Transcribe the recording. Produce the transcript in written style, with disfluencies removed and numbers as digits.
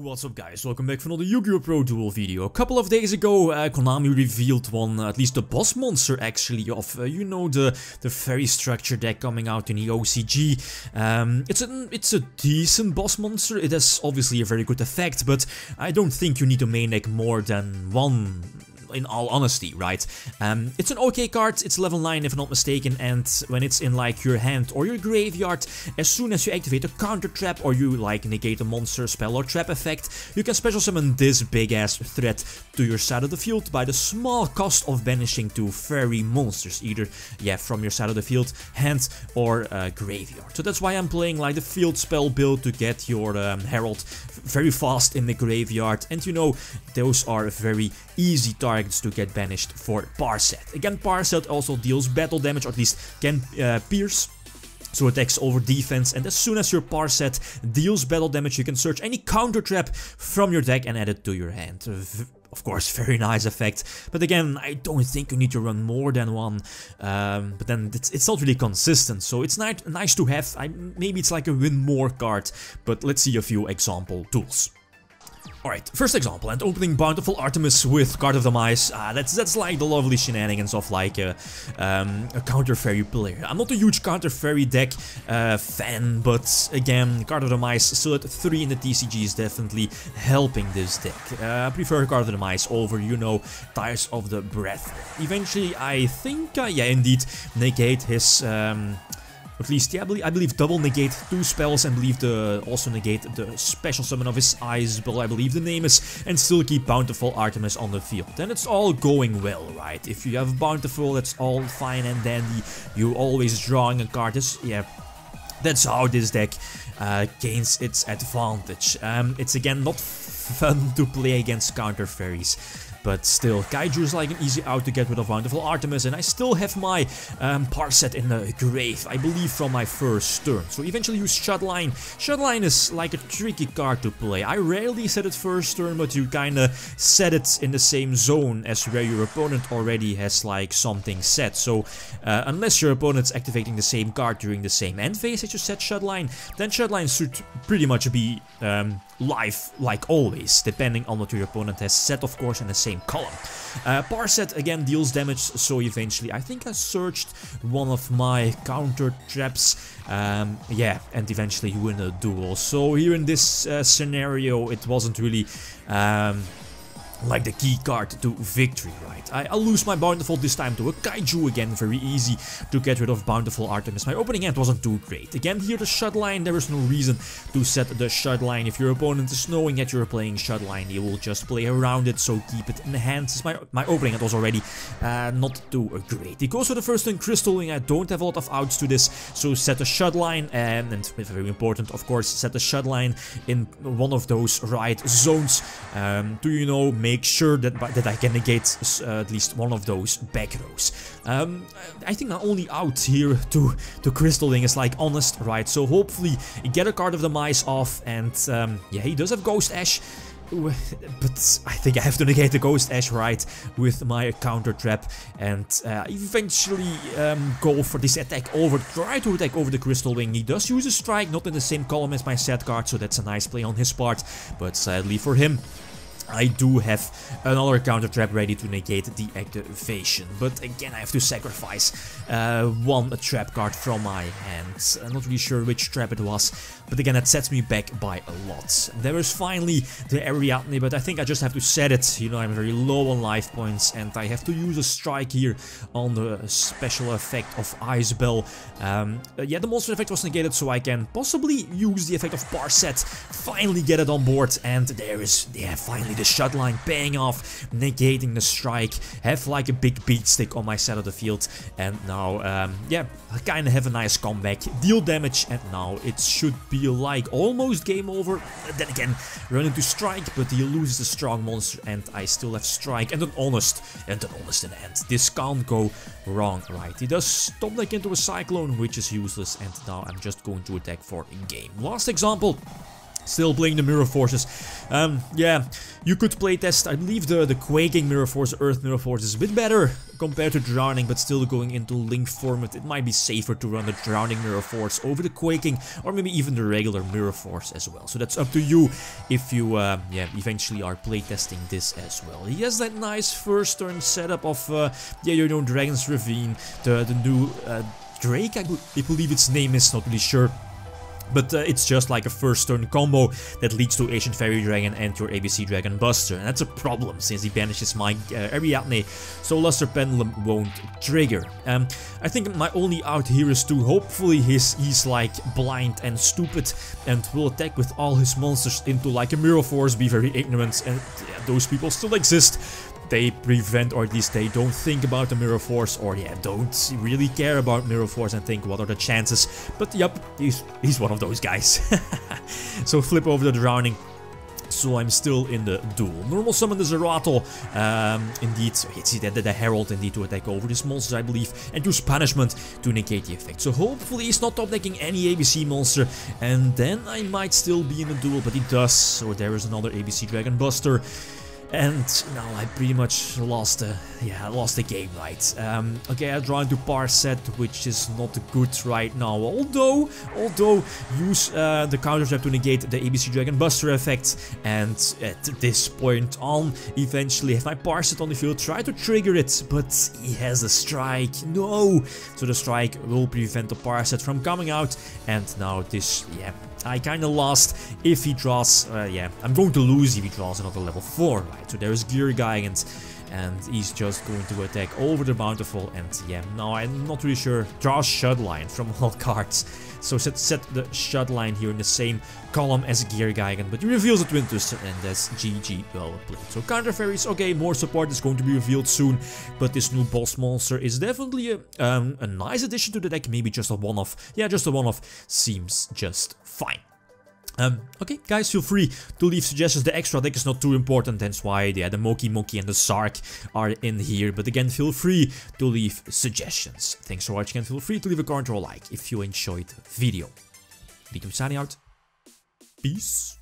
What's up guys, welcome back for another YgoPro duel video. A couple of days ago, Konami revealed one, at least the boss monster actually, of, you know, the fairy structure deck coming out in the OCG. It's a decent boss monster. It has obviously a very good effect, but I don't think you need to main deck more than one, in all honesty, right? It's an okay card, it's level 9 if I'm not mistaken, and when it's in like your hand or your graveyard, as soon as you activate a counter trap or you like negate a monster spell or trap effect, you can special summon this big ass threat to your side of the field by the small cost of banishing two fairy monsters, either from your side of the field, hand or graveyard. So that's why I'm playing like the field spell build to get your Herald very fast in the graveyard, and you know, those are very easy targets to get banished for Parshath. Again, Parshath also deals battle damage, or at least can pierce, so attacks over defense, and as soon as your Parshath deals battle damage, you can search any counter trap from your deck and add it to your hand. Of course, very nice effect, but again, I don't think you need to run more than one, but then it's not really consistent, so it's nice to have. Maybe it's like a win more card, but let's see a few example tools. Alright, first example, and opening Bountiful Artemis with Card of the Mice. That's like the lovely shenanigans of like a counter fairy player. I'm not a huge counter fairy deck fan, but again, Card of the Mice still at 3 in the TCG is definitely helping this deck. I prefer Card of the Mice over, you know, Tires of the Breath. Eventually, I think, yeah, indeed, negate his... at least, yeah, I believe double negate 2 spells, and believe also negate the special summon of his Ice Bell, I believe the name is, and still keep Bountiful Artemis on the field. And it's all going well, right? If you have Bountiful, that's all fine and dandy. You always drawing a card. That's how this deck gains its advantage. It's again not fun to play against counter fairies, but still, Kaiju is like an easy out to get rid of Bountiful Artemis, and I still have my Parshath in the grave, I believe from my first turn. So eventually use Shutline. Shutline is like a tricky card to play. I rarely set it first turn, but you kinda set it in the same zone as where your opponent already has like something set. So unless your opponent's activating the same card during the same end phase that you set Shutline, then Shutline should pretty much be live like always, depending on what your opponent has set, of course, in the same column. Parshath again deals damage, so eventually I think I searched one of my counter traps, yeah, and eventually win a duel. So here in this scenario, it wasn't really like the key card to victory, right? I lose my Bountiful this time to a Kaiju again, very easy to get rid of Bountiful Artemis. My opening hand wasn't too great. Again, here the Shutline, there is no reason to set the Shutline. If your opponent is knowing that you're playing Shutline, he will just play around it, so keep it in hand. My opening hand was already not too great. He goes for the first turn Crystalling. I don't have a lot of outs to this, so set a Shutline, and very important, of course, set the Shutline in one of those right zones to, you know, make sure that I can negate at least one of those back rows. I think my only out here to Crystalling is like honest, right? So hopefully get a Card of the Mice off, and yeah, he does have Ghost Ash, but I think I have to negate the Ghost Ash, right, with my counter trap, and eventually go for this attack over, try to attack over the Crystal Wing. He does use a strike, not in the same column as my set card, so that's a nice play on his part, but sadly for him, I do have another counter trap ready to negate the activation, but again I have to sacrifice one trap card from my hand. I'm not really sure which trap it was, but again that sets me back by a lot. There is finally the Ariadne, but I think I just have to set it. You know, I'm very low on life points, and I have to use a strike here on the special effect of Ice Bell. Yeah, the monster effect was negated, so I can possibly use the effect of Parshath, finally get it on board, and there is, yeah, finally the Shutline paying off, negating the strike, have like a big beat stick on my side of the field, and now, yeah, I kinda have a nice comeback, deal damage, and now it should be like almost game over. Then again, run into strike, but he loses a strong monster, and I still have strike, and an honest in the end. This can't go wrong, right? He does stop deck into a Cyclone, which is useless, and now I'm just going to attack for a game. Last example. Still playing the Mirror Forces. Yeah, you could playtest, I believe the Quaking Mirror Force, Earth Mirror Force is a bit better compared to Drowning, but still going into Link format, it might be safer to run the Drowning Mirror Force over the Quaking, or maybe even the regular Mirror Force as well. So that's up to you if you, yeah, eventually are playtesting this as well. He has that nice first turn setup of, yeah, you know, Dragon's Ravine, the new Drake, I believe its name is, not really sure. But it's just like a first turn combo that leads to Ancient Fairy Dragon and your ABC Dragon Buster. And that's a problem since he banishes my Ariadne, so Luster Pendulum won't trigger. I think my only out here is to hopefully he's like blind and stupid and will attack with all his monsters into like a Mirror Force, be very ignorant, and yeah, those people still exist. They prevent, or at least they don't think about the Mirror Force, or yeah, don't really care about Mirror Force and think what are the chances. But yep, he's one of those guys. So flip over the Drowning. So I'm still in the duel. Normal summon the Zeratul, indeed, so you see that the Herald indeed to attack over this monster, I believe, and use Punishment to negate the effect. So hopefully he's not top decking any ABC monster, and then I might still be in the duel, but he does. So there is another ABC Dragon Buster. And now I pretty much lost the game, right? Okay, I draw into Parshath, which is not good right now. Although use the counter trap to negate the ABC Dragon Buster effect, and at this point on, eventually have my Parshath on the field, try to trigger it, but he has a strike. No, so the strike will prevent the Parshath from coming out, and now this, yeah, I kinda lost. If he draws, yeah, I'm going to lose if he draws another level 4, right? So there's Gear Gigant, and he's just going to attack over the Bountiful, and yeah, now I'm not really sure. Draw Shudline from all cards. So set the Shudline here in the same column as Gear Gigant, but he reveals a Twin Twister, and that's GG, well played. So Counter Fairies, okay, more support is going to be revealed soon, but this new boss monster is definitely a nice addition to the deck, maybe just a one-off. Yeah, just a one-off seems just fine. Okay, guys, feel free to leave suggestions. The extra deck is not too important, that's why yeah, the Moki and the Sark are in here. But again, feel free to leave suggestions. Thanks for watching, and feel free to leave a comment or a like if you enjoyed the video. Lithium signing out. Peace.